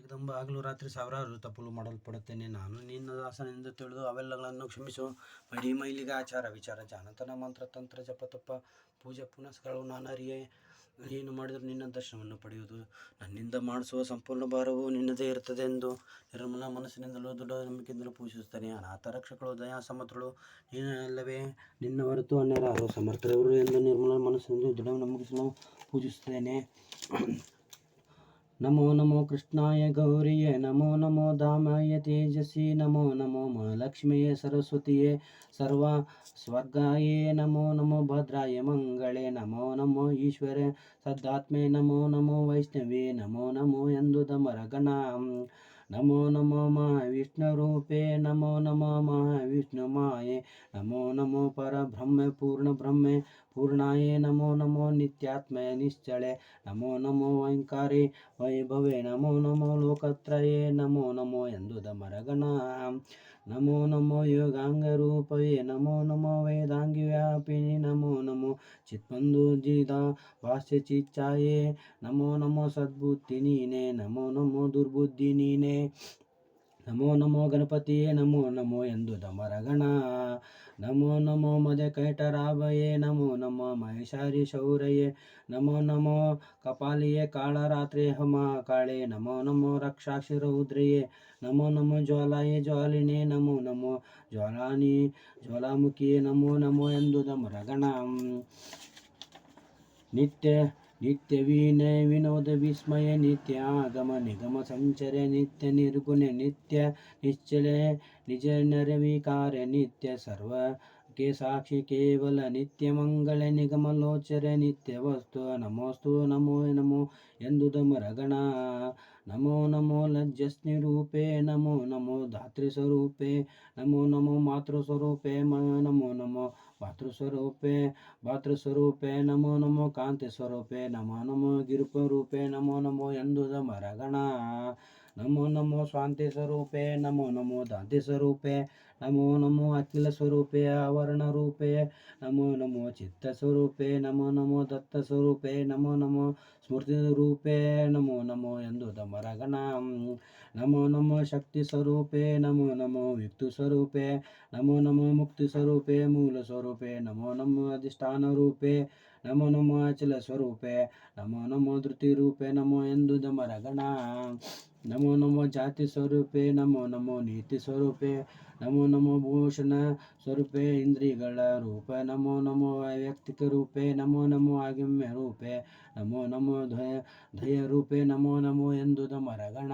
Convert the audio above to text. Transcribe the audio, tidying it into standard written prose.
ಜಗದಂಬ ಹಗಲು ರಾತ್ರಿ ಸಾವಿರಾರು ತಪ್ಪಲು ಮಾಡಲ್ಪಡುತ್ತೇನೆ. ನಾನು ನಿನ್ನ ದಾಸನೆಂದು ತಿಳಿದು ಅವೆಲ್ಲಗಳನ್ನು ಕ್ಷಮಿಸು. ಮಡಿ ಮೈಲಿಗೆ ಆಚಾರ ವಿಚಾರ ಜಾನತನ ಮಂತ್ರ ತಂತ್ರ ಜಪತಪ ಪೂಜೆ ಪುನಸ್ಕಾರಗಳು ನಾನು ಅರಿಯೆ. ಏನು ಮಾಡಿದರೂ ನಿನ್ನ ದರ್ಶನವನ್ನು ಪಡೆಯುವುದು ನನ್ನಿಂದ ಮಾಡಿಸುವ ಸಂಪೂರ್ಣ ಭಾರವು ನಿನ್ನದೇ ಇರುತ್ತದೆ ಎಂದು ನಿರ್ಮಲ ಮನಸ್ಸಿನಿಂದಲೂ ದೃಢ ನಂಬಿಕೆಯಿಂದಲೂ ಪೂಜಿಸುತ್ತೇನೆ. ಅನಾಥ ರಕ್ಷಕಳು ದಯಾ ಸಮರ್ಥಳು ನೀನು ಅಲ್ಲವೇ, ನಿನ್ನ ಹೊರತು ಅನ್ಯರಾರು ಸಮರ್ಥರವರು ಎಂದು ನಿರ್ಮಲ ಮನಸ್ಸಿನಿಂದಲೂ ದೃಢ ನಂಬಿಕೆಯಿಂದಲೂ ಪೂಜಿಸುತ್ತೇನೆ. ನಮೋ ನಮೋ ಕೃಷ್ಣಾಯ ಗೌರಿಯೇ, ನಮೋ ನಮೋ ಧಾಮಾಯ ತೇಜಸ್ವಿ, ನಮೋ ನಮೋ ಮಹಾಲಕ್ಷ್ಮಿಯೇ ಸರಸ್ವತಿಯೇ ಸರ್ವ ಸ್ವರ್ಗಾಯೇ, ನಮೋ ನಮೋ ಭದ್ರಾಯ ಮಂಗಳೇ, ನಮೋ ನಮೋ ಈಶ್ವರ ಸದ್ದಾತ್ಮೆ, ನಮೋ ನಮೋ ವೈಷ್ಣವೇ, ನಮೋ ನಮೋ ಎಂದು ದಮರಗಣ. ನಮೋ ನಮೋ ಮಹಾವಿಷ್ಣು ರೂಪೇ, ನಮೋ ನಮೋ ಮಹಾವಿಷ್ಣು ಮಾಯೆ, ನಮೋ ನಮೋ ಪರಬ್ರಹ್ಮ ಪೂರ್ಣ ಬ್ರಹ್ಮೆ ಪೂರ್ಣಾಯೇ, ನಮೋ ನಮೋ ನಿತ್ಯಾತ್ಮ ನಿಶ್ಚಳೆ, ನಮೋ ನಮೋ ಓಂಕಾರೇ ವೈಭವೇ, ನಮೋ ನಮೋ ಲೋಕತ್ರಯೇ, ನಮೋ ನಮೋ ಎಂದು ದಮರಗಣ. ನಮೋ ನಮೋ ಯೋಗಾಂಗ ರೂಪವೇ, ನಮೋ ನಮೋ ವೇದಾಂಗಿ ವ್ಯಾಪಿನಿ, ನಮೋ ನಮೋ ಚಿತ್ಬಂಧು ಜಿದ ಭಾಷ್ಯ ಚಿಚ್ಚಾಯೇ, ನಮೋ ನಮೋ ಸದ್ಬುದ್ಧಿ ನೀನೆ, ನಮೋ ನಮೋ ದುರ್ಬುದ್ಧಿ ನೀನೆ, ನಮೋ ನಮೋ ಗಣಪತಿಯೇ, ನಮೋ ನಮೋ ಎಂದು ದಮರಗಣ. ನಮೋ ನಮೋ ಮದ ಕೈಟರಾಭಯೇ, ನಮೋ ನಮೋ ಮಹೇಶಾರಿ ಶೌರ್ಯೇ, ನಮೋ ನಮೋ ಕಪಾಲಿಯೇ ಕಾಳರಾತ್ರಿ ಮಹಾಕಾಳೆ, ನಮೋ ನಮೋ ರಕ್ಷಾಕ್ಷಿ ರೌದ್ರಿಯೇ, ನಮೋ ನಮೋ ಜ್ವಾಲಾಯೇ ಜ್ವಾಲಿನೇ, ನಮೋ ನಮೋ ಜ್ವಾಲಾನಿ ಜ್ವಾಲಾಮುಖಿಯೇ, ನಮೋ ನಮೋ ಎಂದು ದಮರಗಣ. ನಿತ್ಯ ವಿನಯ ವಿನೋದ ವಿಸ್ಮಯ, ನಿತ್ಯ ಆಗಮ ನಿಗಮ ಸಂಚರ್ಯ, ನಿತ್ಯ ನಿರ್ಗುಣ ನಿತ್ಯ ನಿಶ್ಚಲ ನಿಜ ನಿರ್ವಿಕಾರ, ನಿತ್ಯ ಸರ್ವ ಕೆ ಸಾಕ್ಷಿ ಕೇವಲ, ನಿತ್ಯ ಮಂಗಳ ನಿಗಮ ಲೋಚರ, ನಿತ್ಯ ವಸ್ತು ನಮೋಸ್ತು ನಮೋ ನಮೋ ಎಂದು ದಮರಗಣ. ನಮೋ ನಮೋ ಲಜ್ಜಸ್ನಿ ರೂಪೇ, ನಮೋ ನಮೋ ಧಾತ್ರಿ ಸ್ವರೂಪೇ, ನಮೋ ನಮೋ ಮಾತೃ ಸ್ವರೂಪೇ, ನಮೋ ನಮೋ ಭಾತೃಸ್ವರೂಪೇ, ನಮೋ ನಮೋ ಕಾಂತಿ ಸ್ವರೂಪೇ, ನಮೋ ನಮೋ ಗಿರುಪ ರೂಪೇ, ನಮೋ ನಮೋ ಎಂದು ದಮರಗಣ. ನಮೋ ನಮೋ ಶಾಂತಿ ಸ್ವರೂಪೇ, ನಮೋ ನಮೋ ದಾಂತಿ ಸ್ವರೂಪೇ, ನಮೋ ನಮೋ ಅಖಿಲ ಸ್ವರೂಪೇ ಆವರಣ ರೂಪೇ, ನಮೋ ನಮೋ ಚಿತ್ತ ಸ್ವರೂಪೇ, ನಮೋ ನಮೋ ದತ್ತ ಸ್ವರೂಪೇ, ನಮೋ ನಮೋ ಸ್ಮೃತಿ ರೂಪೇ, ನಮೋ ನಮೋ ಎಂದು ದಮರಗಣ. ನಮೋ ನಮೋ ಶಕ್ತಿ ಸ್ವರೂಪೇ, ನಮೋ ನಮೋ ಯುಕ್ತಿ ಸ್ವರೂಪೇ, ನಮೋ ನಮೋ ಮುಕ್ತಿ ಸ್ವರೂಪೇ ಮೂಲ ಸ್ವರೂಪೇ, ನಮೋ ನಮೋ ಅಧಿಷ್ಠಾನ ರೂಪೇ, ನಮೋ ನಮೋ ಅಚಲ ಸ್ವರೂಪೇ, ನಮೋ ನಮೋ ಧೃತಿ ರೂಪೇ, ನಮೋ ಎಂದು ದಮರಗಣ. ನಮೋ ನಮೋ ಜಾತಿ ಸ್ವರೂಪೇ, ನಮೋ ನಮೋ ನೀತಿ ಸ್ವರೂಪೇ, ನಮೋ ನಮೋ ಭೂಷಣ ಸ್ವರೂಪೇ ಇಂದ್ರಿಯಗಳ ರೂಪ, ನಮೋ ನಮೋ ವೈಯಕ್ತಿಕ ರೂಪೇ, ನಮೋ ನಮೋ ಆಗಮ್ಯ ರೂಪೇ, ನಮೋ ನಮೋ ದ್ವಯ ರೂಪೇ, ನಮೋ ನಮೋ ಎಂದು ದಮರಗಣ.